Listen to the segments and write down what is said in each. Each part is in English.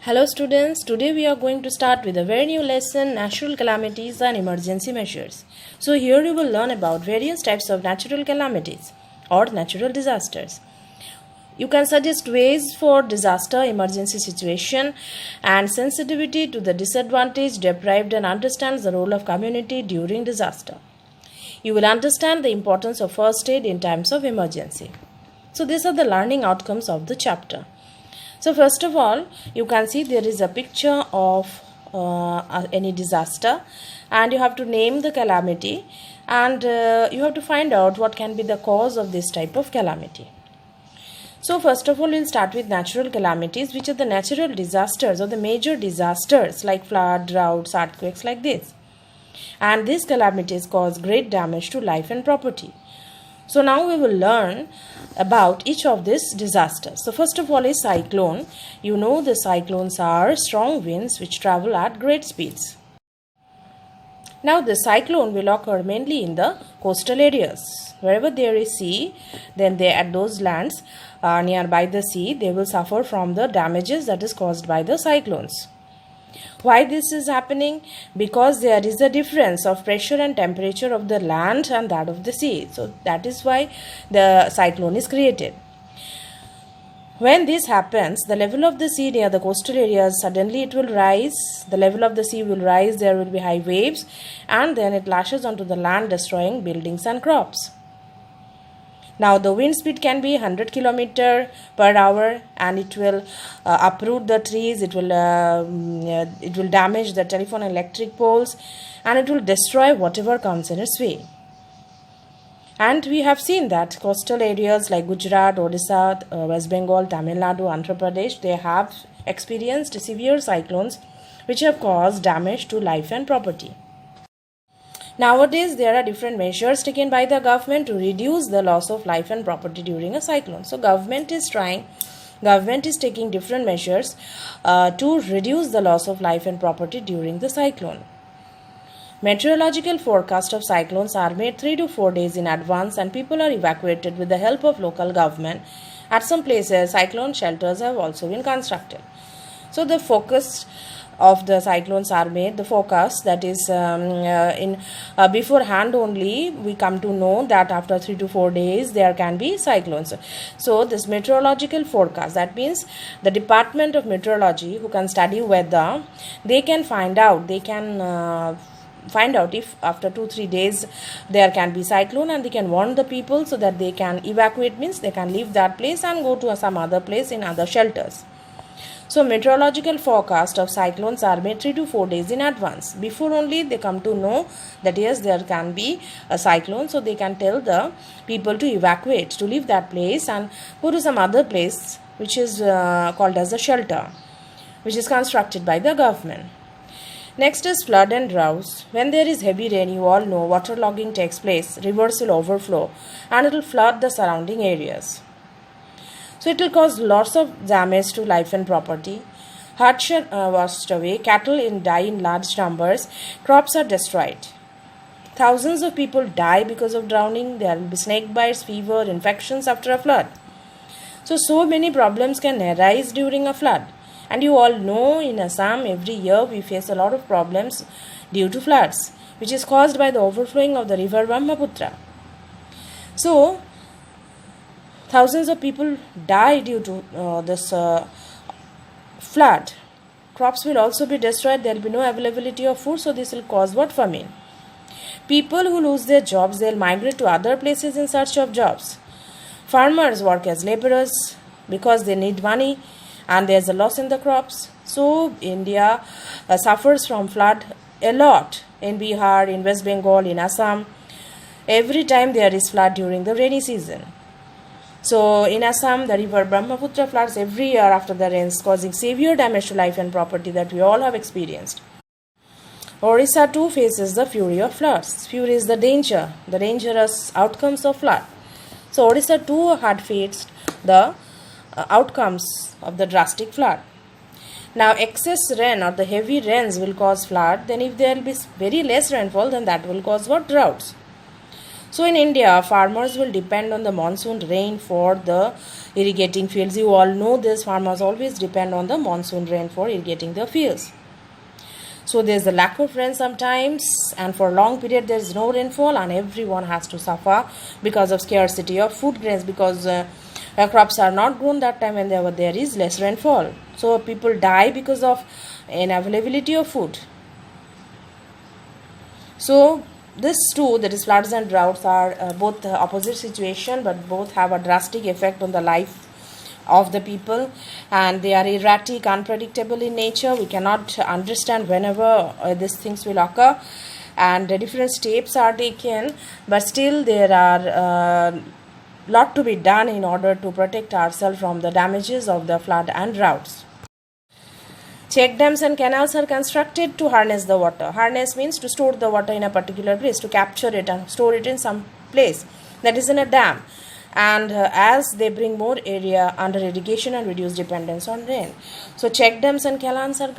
Hello students, today we are going to start with a very new lesson, natural calamities and emergency measures. So here you will learn about various types of natural calamities or natural disasters. You can suggest ways for disaster, emergency situation and sensitivity to the disadvantaged, deprived and understands the role of community during disaster. You will understand the importance of first aid in times of emergency. So these are the learning outcomes of the chapter. So first of all, you can see there is a picture of any disaster and you have to name the calamity and you have to find out what can be the cause of this type of calamity. So first of all, we'll start with natural calamities, which are the natural disasters or the major disasters like flood, droughts, earthquakes like this. And these calamities cause great damage to life and property. So now we will learn about each of these disasters. So first of all is cyclone. You know the cyclones are strong winds which travel at great speeds. Now the cyclone will occur mainly in the coastal areas. Wherever there is sea, then they at those lands nearby the sea, they will suffer from the damages that is caused by the cyclones. Why this is happening? Because there is a difference of pressure and temperature of the land and that of the sea. So that is why the cyclone is created. When this happens, the level of the sea near the coastal areas, suddenly it will rise. The level of the sea will rise, there will be high waves and then it lashes onto the land, destroying buildings and crops. Now the wind speed can be 100 km per hour and it will uproot the trees, it will damage the telephone and electric poles and it will destroy whatever comes in its way. And we have seen that coastal areas like Gujarat, Odisha, West Bengal, Tamil Nadu, Andhra Pradesh, they have experienced severe cyclones which have caused damage to life and property. Nowadays, there are different measures taken by the government to reduce the loss of life and property during a cyclone. So, government is taking different measures to reduce the loss of life and property during the cyclone. Meteorological forecasts of cyclones are made 3 to 4 days in advance and people are evacuated with the help of local government. At some places, cyclone shelters have also been constructed. So, the focus of the cyclones are made, the forecast, that is beforehand only we come to know that after 3 to 4 days there can be cyclones. So this meteorological forecast, that means the Department of Meteorology who can study weather, they can find out if after 2-3 days there can be cyclone and they can warn the people so that they can evacuate, means they can leave that place and go to some other place in other shelters. So meteorological forecast of cyclones are made 3 to 4 days in advance. Before only they come to know that yes, there can be a cyclone, so they can tell the people to evacuate, to leave that place and go to some other place which is called as a shelter, which is constructed by the government. Next is flood and droughts. When there is heavy rain, you all know waterlogging takes place, rivers will overflow and it will flood the surrounding areas. So it will cause lots of damage to life and property. Herds are washed away, cattle die in large numbers, crops are destroyed. Thousands of people die because of drowning. There will be snake bites, fever, infections after a flood. So many problems can arise during a flood. And you all know in Assam every year we face a lot of problems due to floods, which is caused by the overflowing of the river Brahmaputra. So thousands of people die due to this flood. Crops will also be destroyed. There will be no availability of food. So this will cause what? Famine. People who lose their jobs, they will migrate to other places in search of jobs. Farmers work as laborers because they need money and there is a loss in the crops. So India suffers from flood a lot in Bihar, in West Bengal, in Assam. Every time there is flood during the rainy season. So in Assam, the river Brahmaputra floods every year after the rains, causing severe damage to life and property that we all have experienced. Orissa too faces the fury of floods. Fury is the dangerous outcomes of flood. So Orissa too had faced the outcomes of the drastic flood. Now excess rain or the heavy rains will cause flood. Then if there will be very less rainfall, then that will cause what? Droughts. So in India, farmers will depend on the monsoon rain for the irrigating fields. You all know this, farmers always depend on the monsoon rain for irrigating their fields. So there's a lack of rain sometimes, and for a long period there is no rainfall, and everyone has to suffer because of scarcity of food grains, because crops are not grown that time when there is less rainfall. So people die because of unavailability of food. So this too, that is floods and droughts, are both the opposite situation, but both have a drastic effect on the life of the people, and they are erratic, unpredictable in nature. We cannot understand whenever these things will occur, and different steps are taken, but still there are lot to be done in order to protect ourselves from the damages of the flood and droughts. Check dams and canals are constructed to harness the water. Harness means to store the water in a particular place, to capture it and store it in some place, that is in a dam. And as they bring more area under irrigation and reduce dependence on rain. So check dams and canals are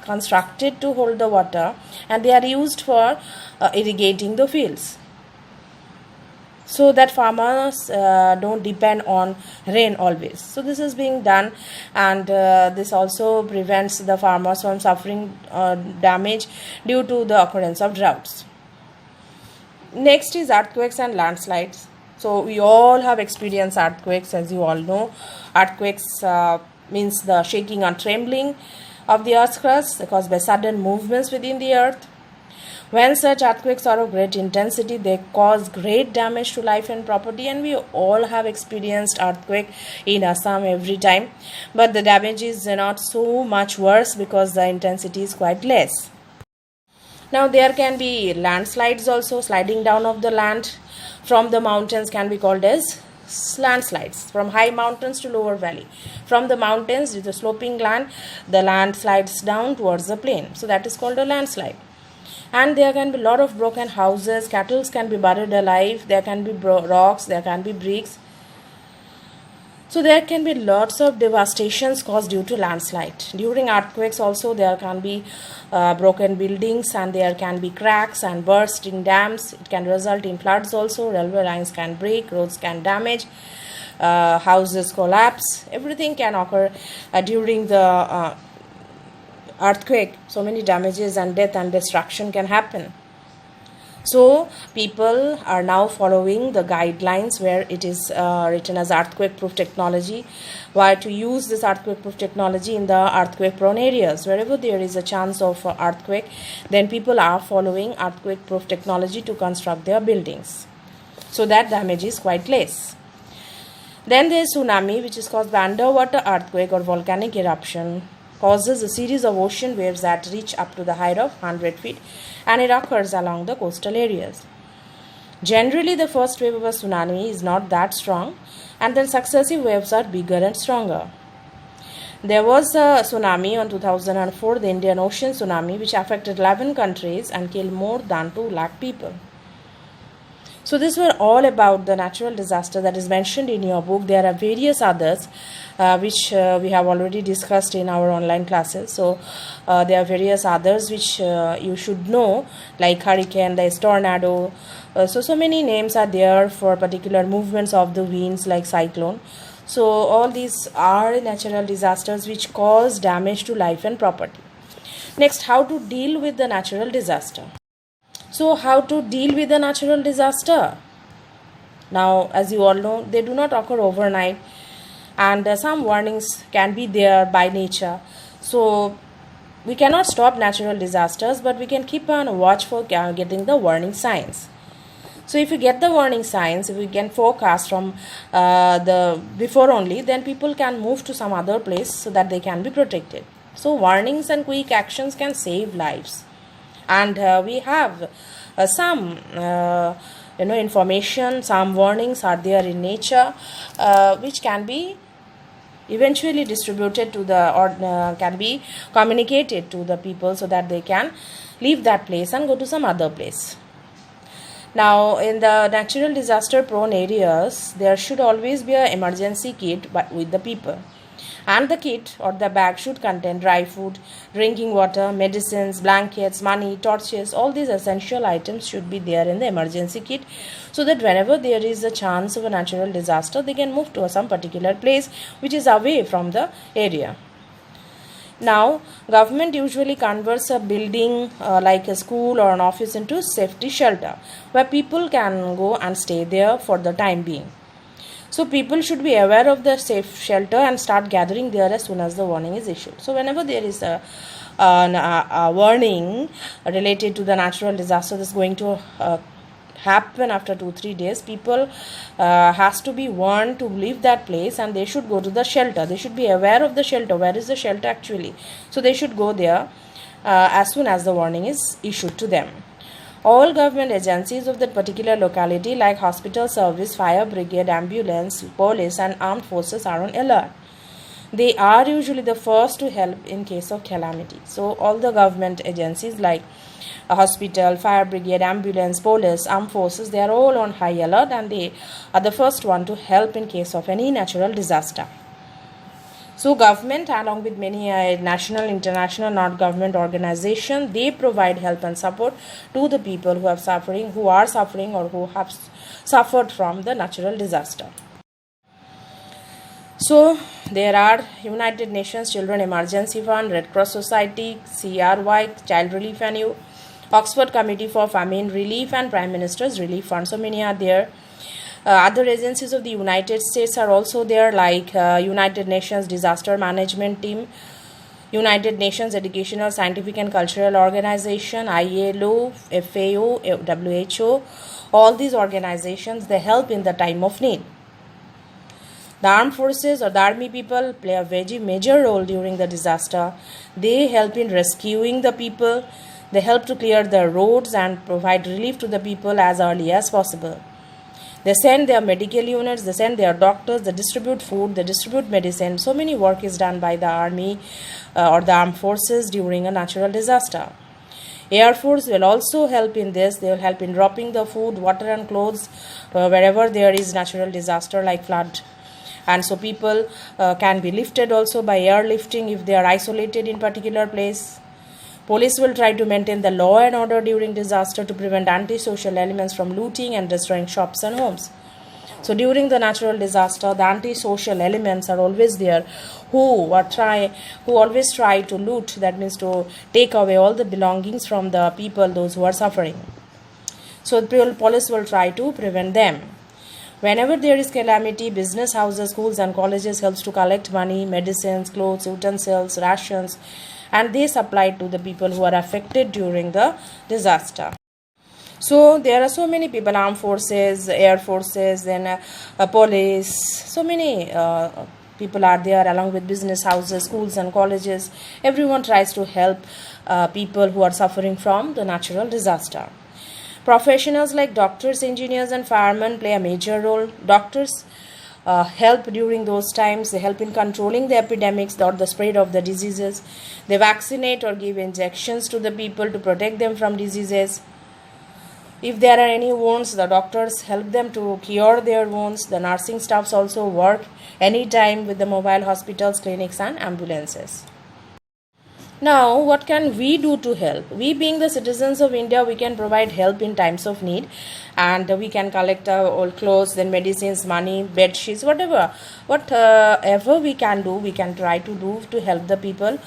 constructed to hold the water, and they are used for irrigating the fields, so that farmers don't depend on rain always. So this is being done, and this also prevents the farmers from suffering damage due to the occurrence of droughts. Next is earthquakes and landslides. So we all have experienced earthquakes, as you all know. Earthquakes means the shaking and trembling of the earth's crust caused by sudden movements within the earth. When such earthquakes are of great intensity, they cause great damage to life and property, and we all have experienced earthquake in Assam every time. But the damage is not so much worse because the intensity is quite less. Now there can be landslides also. Sliding down of the land from the mountains can be called as landslides. From high mountains to lower valley. From the mountains with the sloping land, the land slides down towards the plain. So that is called a landslide. And there can be a lot of broken houses, cattle can be buried alive, there can be rocks, there can be bricks. So there can be lots of devastations caused due to landslide. During earthquakes also there can be broken buildings, and there can be cracks and bursting dams. It can result in floods also. Railway lines can break, roads can damage, houses collapse. Everything can occur during the earthquake. So many damages and death and destruction can happen. So people are now following the guidelines where it is written as earthquake proof technology, why to use this earthquake proof technology in the earthquake prone areas. Wherever there is a chance of earthquake, then people are following earthquake proof technology to construct their buildings, so that damage is quite less. Then there is tsunami, which is caused by underwater earthquake or volcanic eruption. Causes a series of ocean waves that reach up to the height of 100 feet, and it occurs along the coastal areas. Generally, the first wave of a tsunami is not that strong, and then successive waves are bigger and stronger. There was a tsunami on 2004, the Indian Ocean tsunami, which affected 11 countries and killed more than 2 lakh people. So these were all about the natural disaster that is mentioned in your book. There are various others which we have already discussed in our online classes. So there are various others which you should know, like hurricane, there is tornado. So many names are there for particular movements of the winds, like cyclone. So all these are natural disasters which cause damage to life and property. Next, how to deal with the natural disaster. So how to deal with a natural disaster? Now, as you all know, they do not occur overnight, and some warnings can be there by nature. So we cannot stop natural disasters, but we can keep on watch for getting the warning signs. So if you get the warning signs, if we can forecast from the before only, then people can move to some other place so that they can be protected. So warnings and quick actions can save lives. And we have some information, some warnings are there in nature which can be eventually distributed to the or can be communicated to the people so that they can leave that place and go to some other place. Now, in the natural disaster prone areas, there should always be an emergency kit with the people. And the kit or the bag should contain dry food, drinking water, medicines, blankets, money, torches. All these essential items should be there in the emergency kit, so that whenever there is a chance of a natural disaster, they can move to some particular place which is away from the area. Now, government usually converts a building like a school or an office into safety shelter where people can go and stay there for the time being. So people should be aware of the safe shelter and start gathering there as soon as the warning is issued. So whenever there is a warning related to the natural disaster that's going to happen after 2-3 days, people has to be warned to leave that place and they should go to the shelter. They should be aware of the shelter. Where is the shelter actually? So they should go there as soon as the warning is issued to them. All government agencies of that particular locality like hospital service, fire brigade, ambulance, police and armed forces are on alert. They are usually the first to help in case of calamity. So all the government agencies like a hospital, fire brigade, ambulance, police, armed forces, they are all on high alert and they are the first one to help in case of any natural disaster. So government along with many national, international, non-government organizations, they provide help and support to the people who are suffering or who have suffered from the natural disaster. So there are United Nations Children Emergency Fund, Red Cross Society, CRY, Child Relief NU, Oxford Committee for Famine Relief and Prime Minister's Relief Fund. So many are there. Other agencies of the United States are also there like United Nations Disaster Management Team, United Nations Educational, Scientific and Cultural Organization, ILO, FAO, WHO. All these organizations, they help in the time of need. The armed forces or the army people play a very major role during the disaster. They help in rescuing the people. They help to clear the roads and provide relief to the people as early as possible. They send their medical units, they send their doctors, they distribute food, they distribute medicine. So many work is done by the army or the armed forces during a natural disaster. Air Force will also help in this. They will help in dropping the food, water and clothes wherever there is natural disaster like flood. And so people can be lifted also by airlifting if they are isolated in particular place. Police will try to maintain the law and order during disaster to prevent antisocial elements from looting and destroying shops and homes. So during the natural disaster, the antisocial elements are always there who always try to loot, that means to take away all the belongings from the people, those who are suffering. So police will try to prevent them. Whenever there is calamity, business houses, schools and colleges helps to collect money, medicines, clothes, utensils, rations, and they supply to the people who are affected during the disaster. So there are so many people, armed forces, air forces, then police, so many people are there along with business houses, schools and colleges. Everyone tries to help people who are suffering from the natural disaster. Professionals like doctors, engineers and firemen play a major role. Doctors help during those times. They help in controlling the epidemics or the spread of the diseases. They vaccinate or give injections to the people to protect them from diseases. If there are any wounds, the doctors help them to cure their wounds. The nursing staffs also work anytime with the mobile hospitals, clinics and ambulances. Now, what can we do to help? We being the citizens of India, we can provide help in times of need, and we can collect old clothes, then medicines, money, bed sheets, whatever we can do, we can try to do to help the people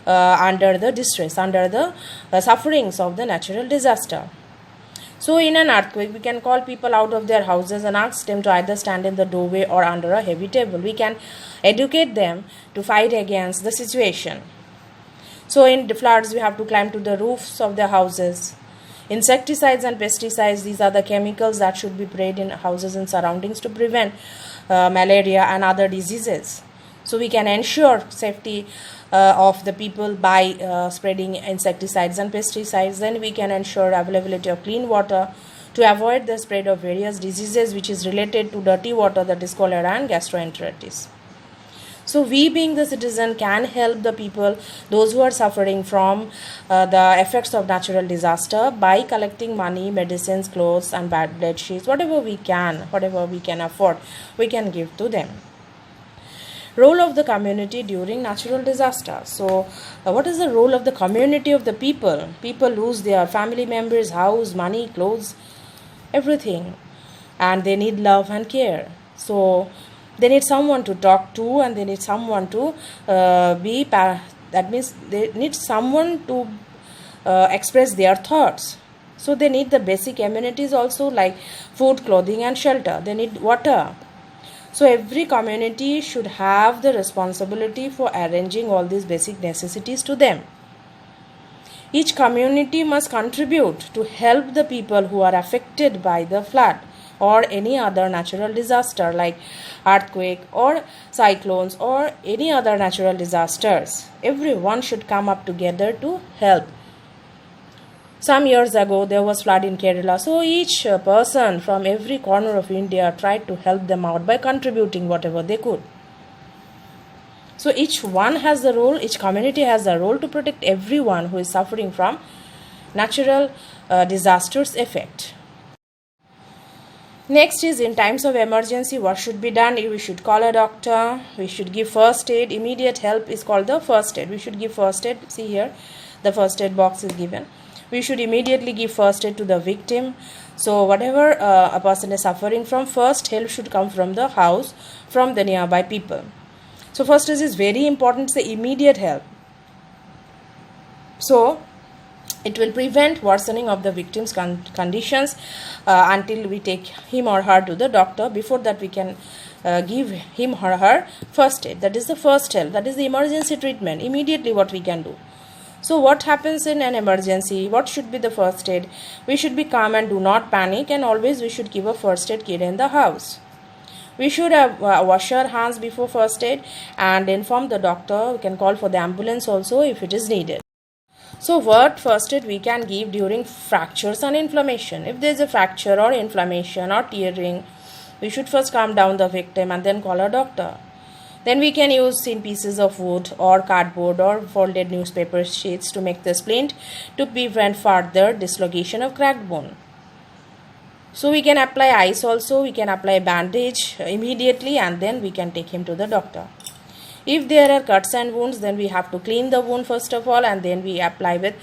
under the distress, under the sufferings of the natural disaster. So in an earthquake, we can call people out of their houses and ask them to either stand in the doorway or under a heavy table. We can educate them to fight against the situation. So in the floods, we have to climb to the roofs of their houses. Insecticides and pesticides, these are the chemicals that should be sprayed in houses and surroundings to prevent malaria and other diseases. So we can ensure safety of the people by spreading insecticides and pesticides. Then we can ensure availability of clean water to avoid the spread of various diseases which is related to dirty water, that is cholera and gastroenteritis. So we being the citizen can help the people, those who are suffering from the effects of natural disaster by collecting money, medicines, clothes and bed sheets, whatever we can afford, we can give to them. Role of the community during natural disaster. So, what is the role of the community of the people? People lose their family members, house, money, clothes, everything, and they need love and care. So, they need someone to talk to, and they need someone to that means they need someone to express their thoughts. So, they need the basic amenities also, like food, clothing, and shelter. They need water. So every community should have the responsibility for arranging all these basic necessities to them. Each community must contribute to help the people who are affected by the flood or any other natural disaster like earthquake or cyclones or any other natural disasters. Everyone should come up together to help. Some years ago, there was flood in Kerala. So each person from every corner of India tried to help them out by contributing whatever they could. So each one has the role, each community has a role to protect everyone who is suffering from natural disasters effect. Next is, in times of emergency, what should be done? We should call a doctor. We should give first aid. Immediate help is called the first aid. We should give first aid. See here, the first aid box is given. We should immediately give first aid to the victim. So whatever a person is suffering from, first help should come from the house, from the nearby people. So first aid is very important, the immediate help. So it will prevent worsening of the victim's conditions until we take him or her to the doctor. Before that, we can give him or her first aid. That is the first help. That is the emergency treatment. Immediately what we can do. So what happens in an emergency? What should be the first aid? We should be calm and do not panic, and always we should keep a first aid kit in the house. We should wash our hands before first aid and inform the doctor. We can call for the ambulance also if it is needed. So what first aid we can give during fractures and inflammation? If there is a fracture or inflammation or tearing, we should first calm down the victim and then call a doctor. Then we can use thin pieces of wood or cardboard or folded newspaper sheets to make the splint to prevent further dislocation of cracked bone. So we can apply ice also, we can apply bandage immediately, and then we can take him to the doctor. If there are cuts and wounds, then we have to clean the wound first of all, and then we apply with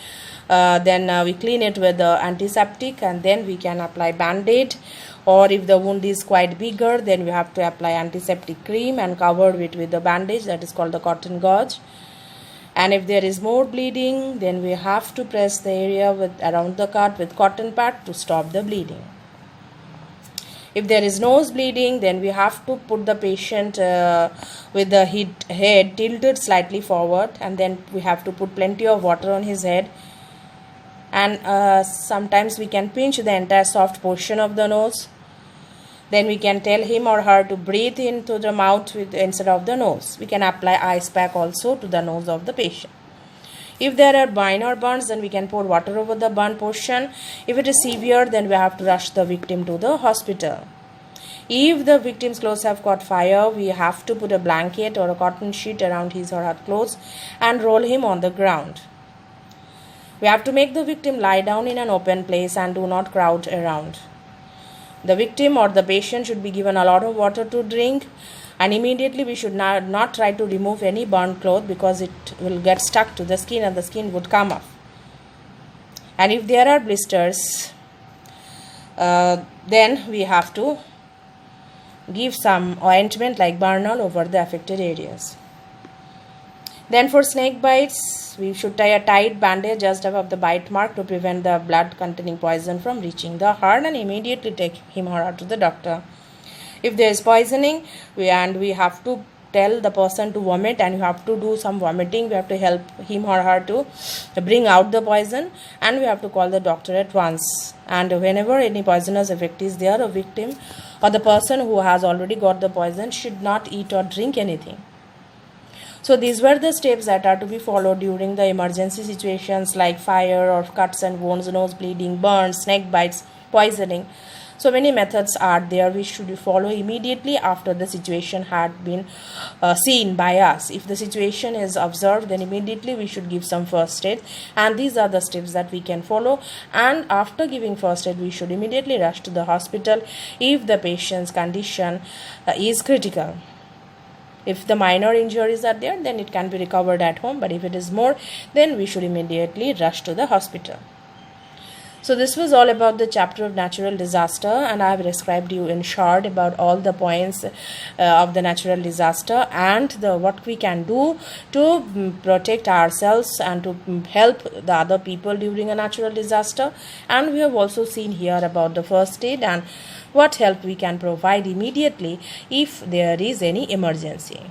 we clean it with the antiseptic, and then we can apply band-aid. Or if the wound is quite bigger, then we have to apply antiseptic cream and cover it with the bandage, that is called the cotton gauze. And if there is more bleeding, then we have to press the area around the cut with cotton pad to stop the bleeding. If there is nose bleeding, then we have to put the patient with the head tilted slightly forward, and then we have to put plenty of water on his head. And sometimes we can pinch the entire soft portion of the nose. Then we can tell him or her to breathe into the mouth instead of the nose. We can apply ice pack also to the nose of the patient. If there are minor burns, then we can pour water over the burn portion. If it is severe, then we have to rush the victim to the hospital. If the victim's clothes have caught fire, we have to put a blanket or a cotton sheet around his or her clothes and roll him on the ground. We have to make the victim lie down in an open place and do not crowd around. The victim or the patient should be given a lot of water to drink, and immediately we should not try to remove any burnt cloth, because it will get stuck to the skin and the skin would come off. And if there are blisters, then we have to give some ointment like Bernal over the affected areas. Then for snake bites, we should tie a tight bandage just above the bite mark to prevent the blood containing poison from reaching the heart, and immediately take him or her to the doctor. If there is poisoning, we have to tell the person to vomit, and you have to do some vomiting. We have to help him or her to bring out the poison, and we have to call the doctor at once. And whenever any poisonous effect is there, a victim or the person who has already got the poison should not eat or drink anything. So these were the steps that are to be followed during the emergency situations like fire or cuts and wounds, nose bleeding, burns, snake bites, poisoning. So many methods are there which should follow immediately after the situation had been seen by us. If the situation is observed, then immediately we should give some first aid, and these are the steps that we can follow. And after giving first aid, we should immediately rush to the hospital if the patient's condition is critical. If the minor injuries are there, then it can be recovered at home, but if it is more, then we should immediately rush to the hospital. So this was all about the chapter of natural disaster, and I have described you in short about all the points of the natural disaster and what we can do to protect ourselves and to help the other people during a natural disaster. And we have also seen here about the first aid and what help we can provide immediately if there is any emergency.